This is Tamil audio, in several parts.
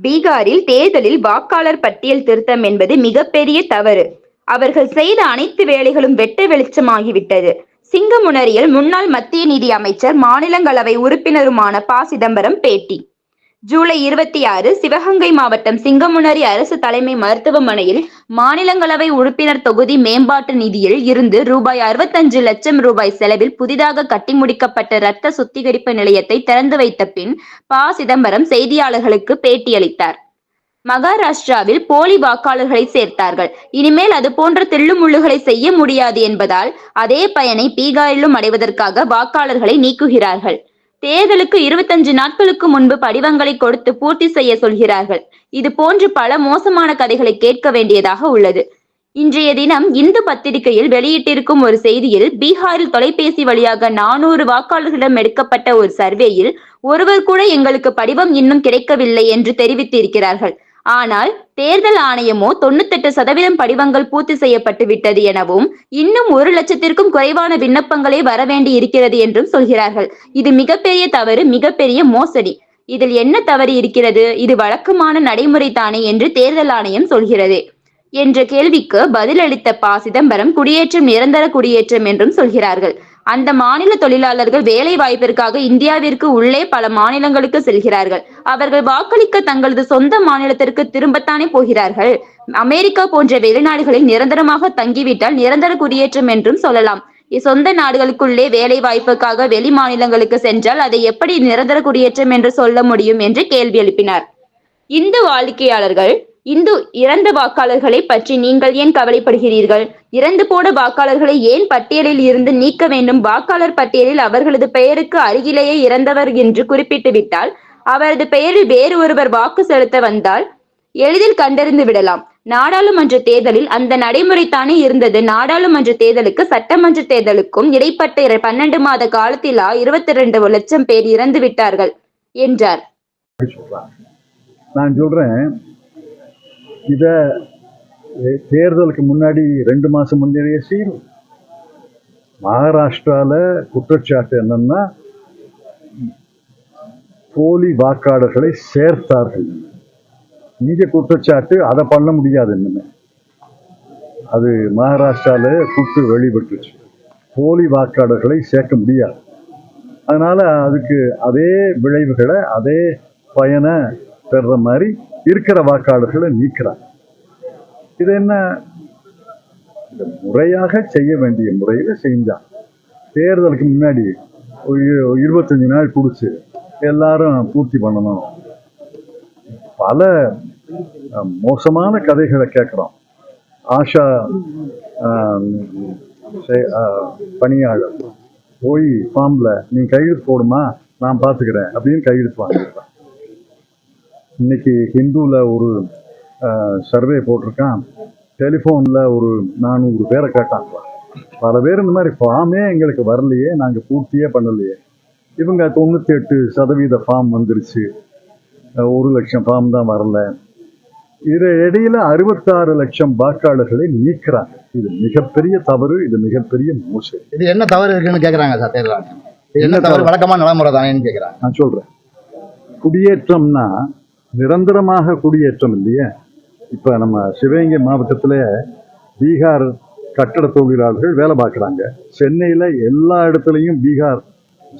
பீகாரில் தேர்தலில் வாக்காளர் பட்டியல் திருத்தம் என்பது மிகப்பெரிய தவறு. அவர்கள் செய்த அனைத்து வேலைகளும் வெட்ட வெளிச்சமாகிவிட்டது. சிங்கமுனரியில் முன்னாள் மத்திய நிதி அமைச்சர் மாநிலங்களவை உறுப்பினருமான ப. சிதம்பரம் பேட்டி. ஜூலை 26 சிவகங்கை மாவட்டம் சிங்கமுனரி அரசு தலைமை மருத்துவமனையில் மாநிலங்களவை உறுப்பினர் தொகுதி மேம்பாட்டு நிதியில் இருந்து ரூ. 65 லட்சம் செலவில் புதிதாக கட்டி முடிக்கப்பட்ட இரத்த சுத்திகரிப்பு நிலையத்தை திறந்து வைத்த பின் ப. சிதம்பரம் செய்தியாளர்களுக்கு பேட்டியளித்தார். மகாராஷ்டிராவில் போலி வாக்காளர்களை சேர்த்தார்கள். இனிமேல் அது போன்ற தில்லுமுள்ளுகளை செய்ய முடியாது என்பதால் அதே பயனை பீகாரிலும் அடைவதற்காக வாக்காளர்களை நீக்குகிறார்கள். தேர்தலுக்கு 25 நாட்களுக்கு முன்பு படிவங்களை கொடுத்து பூர்த்தி செய்ய சொல்கிறார்கள். இது போன்று பல மோசமான கதைகளை கேட்க வேண்டியதாக உள்ளது. இன்றைய தினம் இந்து பத்திரிகையில் வெளியிட்டிருக்கும் ஒரு செய்தியில், பீகாரில் தொலைபேசி வழியாக 400 வாக்காளர்களிடம் எடுக்கப்பட்ட ஒரு சர்வேயில் ஒருவர் கூட எங்களுக்கு படிவம் இன்னும் கிடைக்கவில்லை என்று தெரிவித்திருக்கிறார்கள். ஆனால் தேர்தல் ஆணையமோ 98% படிவங்கள் பூர்த்தி செய்யப்பட்டு விட்டது எனவும், இன்னும் 1,00,000க்கும் குறைவான விண்ணப்பங்களே வரவேண்டி இருக்கிறது என்றும் சொல்கிறார்கள். இது மிகப்பெரிய தவறு, மிகப்பெரிய மோசடி. இதில் என்ன தவறு இருக்கிறது? இது வழக்கமான நடைமுறை தானே என்று தேர்தல் ஆணையம் சொல்கிறது என்ற கேள்விக்கு பதிலளித்த ப. சிதம்பரம், குடியேற்றம் நிரந்தர குடியேற்றம் என்றும் சொல்கிறார்கள். அந்த மாநில தொழிலாளர்கள் வேலை வாய்ப்பிற்காக இந்தியாவிற்கு உள்ளே பல மாநிலங்களுக்கு செல்கிறார்கள். அவர்கள் வாக்களிக்க தங்களது சொந்த மாநிலத்திற்கு திரும்பத்தானே போகிறார்கள். அமெரிக்கா போன்ற வெளிநாடுகளில் நிரந்தரமாக தங்கிவிட்டால் நிரந்தர குடியேற்றம் என்றும் சொல்லலாம். சொந்த நாடுகளுக்குள்ளே வேலை வாய்ப்புக்காக வெளி மாநிலங்களுக்கு சென்றால் அதை எப்படி நிரந்தர குடியேற்றம் என்று சொல்ல முடியும் என்று கேள்வி எழுப்பினார். இந்து வாடிக்கையாளர்கள் இறந்த வாக்காளர்களை பற்றி நீங்கள் ஏன் கவலைப்படுகிறீர்கள்? இறந்து போன வாக்காளர்களை ஏன் பட்டியலில் இருந்து நீக்க வேண்டும்? வாக்காளர் பட்டியலில் அவர்களது பெயருக்கு அருகிலேயே இறந்தவர் என்று குறிப்பிட்டு விட்டால் அவரது பெயரில் வேறு ஒருவர் வாக்கு செலுத்த வந்தால் எளிதில் கண்டறிந்து விடலாம். நாடாளுமன்ற தேர்தலில் அந்த நடைமுறைத்தானே இருந்தது. நாடாளுமன்ற தேர்தலுக்கு சட்டமன்ற தேர்தலுக்கும் இடைப்பட்ட 12 மாத காலத்திலா 22 லட்சம் பேர் இறந்து விட்டார்கள் என்றார். நான் சொல்றேன், இத தேர்தலுக்கு முன்னாடி 2 மாசம் முன்னேறிய செய்யும். மகாராஷ்டிரால குற்றச்சாட்டு என்னன்னா, போலி வாக்காளர்களை சேர்த்தார்கள். இங்க குற்றச்சாட்டு அதை பண்ண முடியாது. இன்னுமே அது மகாராஷ்டிரால குற்று வெளிப்பட்டுச்சு. போலி வாக்காளர்களை சேர்க்க முடியாது. அதனால அதுக்கு அதே விளைவுகளை, அதே பயனை பெற மாதிரி இருக்கிற வாக்காளர்களை நீக்கிறாங்க. இது என்ன, முறையாக செய்ய வேண்டிய முறையில செஞ்சான். தேர்தலுக்கு முன்னாடி 25 நாள் குடிச்சு எல்லாரும் பூர்த்தி பண்ணணும். பல மோசமான கதைகளை கேட்கிறோம். ஆஷா பணியாளர் போய் ஃபார்ம்ல நீ கையெழுத்து போடுமா, நான் பார்த்துக்கிறேன் அப்படின்னு கையெழுத்து வாங்கிடுறான். இன்னைக்கு ஹிந்துவில் ஒரு சர்வே போட்டிருக்கான். டெலிஃபோனில் ஒரு 400 பேரை கேட்டாங்களா. பல பேர் இந்த மாதிரி ஃபார்மே எங்களுக்கு வரலையே, நாங்கள் பூர்த்தியே பண்ணலையே. இவங்க 98% ஃபார்ம் வந்துருச்சு, 1,00,000 ஃபார்ம் தான் வரல. இது இடையில 66 லட்சம் வாக்காளர்களை நீக்கிறாங்க. இது மிகப்பெரிய தவறு, இது மிகப்பெரிய மோசடி. இது என்ன தவறு இருக்குன்னு கேட்குறாங்க சார். தேர்தல் என்ன தவறு? வழக்கமான நடைமுறை தானேன்னு கேட்குறாங்க. நான் சொல்கிறேன், குடியேற்றம்னா நிரந்தரமாக குடியேற்றம் இல்லையே. இப்போ நம்ம சிவகங்கை மாவட்டத்தில் பீகார் கட்டட தொழிலாளர்கள் வேலை பார்க்குறாங்க. சென்னையில் எல்லா இடத்துலையும் பீகார்,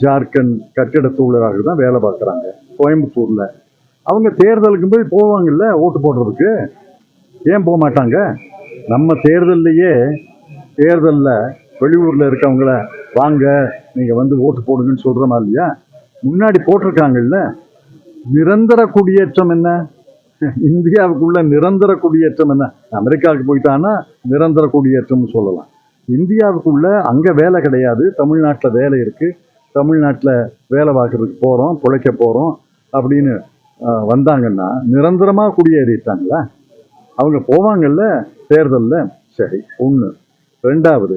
ஜார்க்கண்ட் கட்டிட தொழிலாளர்கள் தான் வேலை பார்க்குறாங்க. கோயம்புத்தூரில் அவங்க தேர்தலுக்கு போய் போவாங்கல்ல ஓட்டு போடுறதுக்கு, ஏன் போக மாட்டாங்க? நம்ம தேர்தல்லையே வெளியூரில் இருக்கவங்கள வாங்க நீங்கள் வந்து ஓட்டு போடுங்கன்னு சொல்கிறோமா இல்லையா? முன்னாடி போட்டிருக்காங்கல்ல. நிரந்தர குடியேற்றம் என்ன? இந்தியாவுக்குள்ள நிரந்தர குடியேற்றம் என்ன? அமெரிக்காவுக்கு போயிட்டான்னா நிரந்தர குடியேற்றம்னு சொல்லலாம். இந்தியாவுக்குள்ள அங்கே வேலை கிடையாது, தமிழ்நாட்டில் வேலை இருக்குது, தமிழ்நாட்டில் வேலை பார்க்கறதுக்கு போகிறோம், பிழைக்க போகிறோம் அப்படின்னு வந்தாங்கன்னா நிரந்தரமாக குடியேறிட்டாங்களா? அவங்க போவாங்கல்ல தேர்தலில். சரி, ஒன்று. ரெண்டாவது,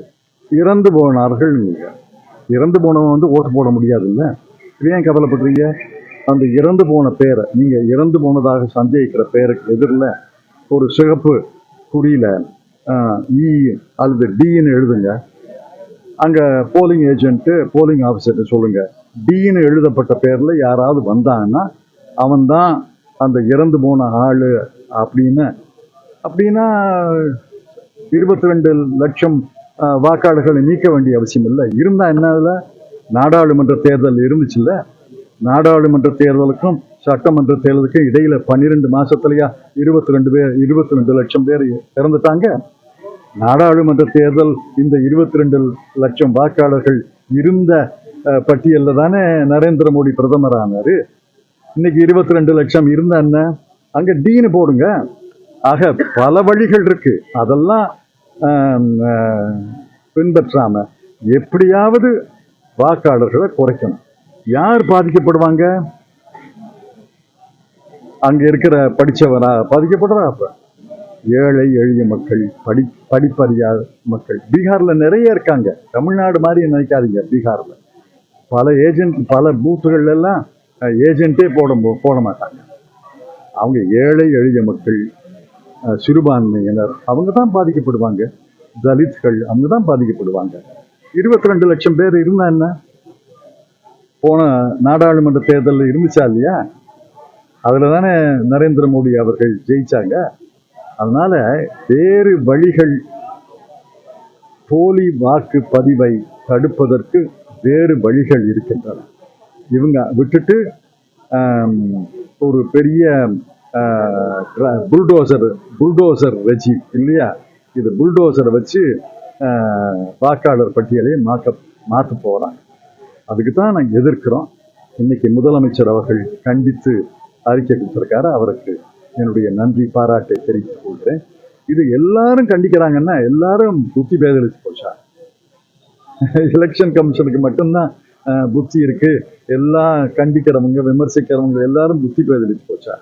இறந்து போனார்கள். இறந்து போனவன் வந்து ஓட்டு போட முடியாதுல்ல. ஏன் கவலைப்படுறீங்க? அந்த இறந்து போன பேரை, நீங்கள் இறந்து போனதாக சந்தேகிக்கிற பேருக்கு எதிரில் ஒரு சிகப்பு குறியில் இ அல்லது டின்னு எழுதுங்க. அங்கே போலிங் ஏஜென்ட்டு, போலிங் ஆஃபீஸர்கிட்ட சொல்லுங்கள், டின்னு எழுதப்பட்ட பேரில் யாராவது வந்தாங்கன்னா அவன்தான் அந்த இறந்து போன ஆளு அப்படின்னா 22 லட்சம் வாக்காளர்களை நீக்க வேண்டிய அவசியம் இல்லை. இருந்தா என்ன, அதுல நாடாளுமன்ற தேர்தல் இருந்துச்சுல்ல, நாடாளுமன்ற தேர்தலுக்கும் சட்டமன்ற தேர்தலுக்கும் இடையில 12 மாசத்துலயா 22 லட்சம் பேர் இறந்துட்டாங்க. நாடாளுமன்ற தேர்தல் இந்த 22 லட்சம் வாக்காளர்கள் இருந்த பட்டியல்ல தானே நரேந்திர மோடி பிரதமர் ஆனாரு. இன்னைக்கு 22 லட்சம் இருந்தா என்ன, அங்க டீனு போடுங்க. ஆக பல வழிகள் இருக்கு. அதெல்லாம் பின்பற்றாம எப்படியாவது வாக்காளர்களை குறைக்கணும். யார் பாதிக்கப்படுவாங்க? அங்க இருக்கிற படிச்சவரா பாதிக்கப்படுறா? அப்ப ஏழை எளிய மக்கள், படிப்பறியாத மக்கள். பீகார்ல நிறைய இருக்காங்க. தமிழ்நாடு மாதிரி நினைக்காதீங்க. பீகார்ல பல பூத்துகள் எல்லாம் ஏஜென்ட்டே போட மாட்டாங்க. அவங்க ஏழை எளிய மக்கள், சிறுபான்மையினர், அவங்க தான் பாதிக்கப்படுவாங்க. தலித்கள் அவங்க தான் பாதிக்கப்படுவாங்க. 22 லட்சம் பேர் இருந்தா என்ன? போன நாடாளுமன்ற தேர்தலில் இருந்துச்சா இல்லையா? அதுல தானே நரேந்திர மோடி அவர்கள் ஜெயிச்சாங்க. அதனால வேறு வழிகள், போலி வாக்கு பதிவை தடுப்பதற்கு வேறு வழிகள் இருக்கின்றன. இவங்க விட்டுட்டு ஒரு பெரிய புல்டோசர் வச்சு இல்லையா, இது புல்டோசரை வச்சு வாக்காளர் பட்டியலை மாற்ற போறாங்க. அதுக்கு தான் நாங்கள் எதிர்க்கிறோம். இன்னைக்கு முதலமைச்சர் அவர்கள் கண்டித்து அறிக்கை கொடுத்திருக்காரு. அவருக்கு என்னுடைய நன்றி பாராட்டை தெரிவித்துக் கொள்கிறேன். இது எல்லாரும் கண்டிக்கிறாங்கன்னா எல்லாரும் புத்தி பேதலிச்சு போச்சா? எலெக்ஷன் கமிஷனுக்கு மட்டும்தான் புத்தி இருக்கு, எல்லாம் கண்டிக்கிறவங்க விமர்சிக்கிறவங்க எல்லாரும் புத்தி பேதலிச்சு போச்சா?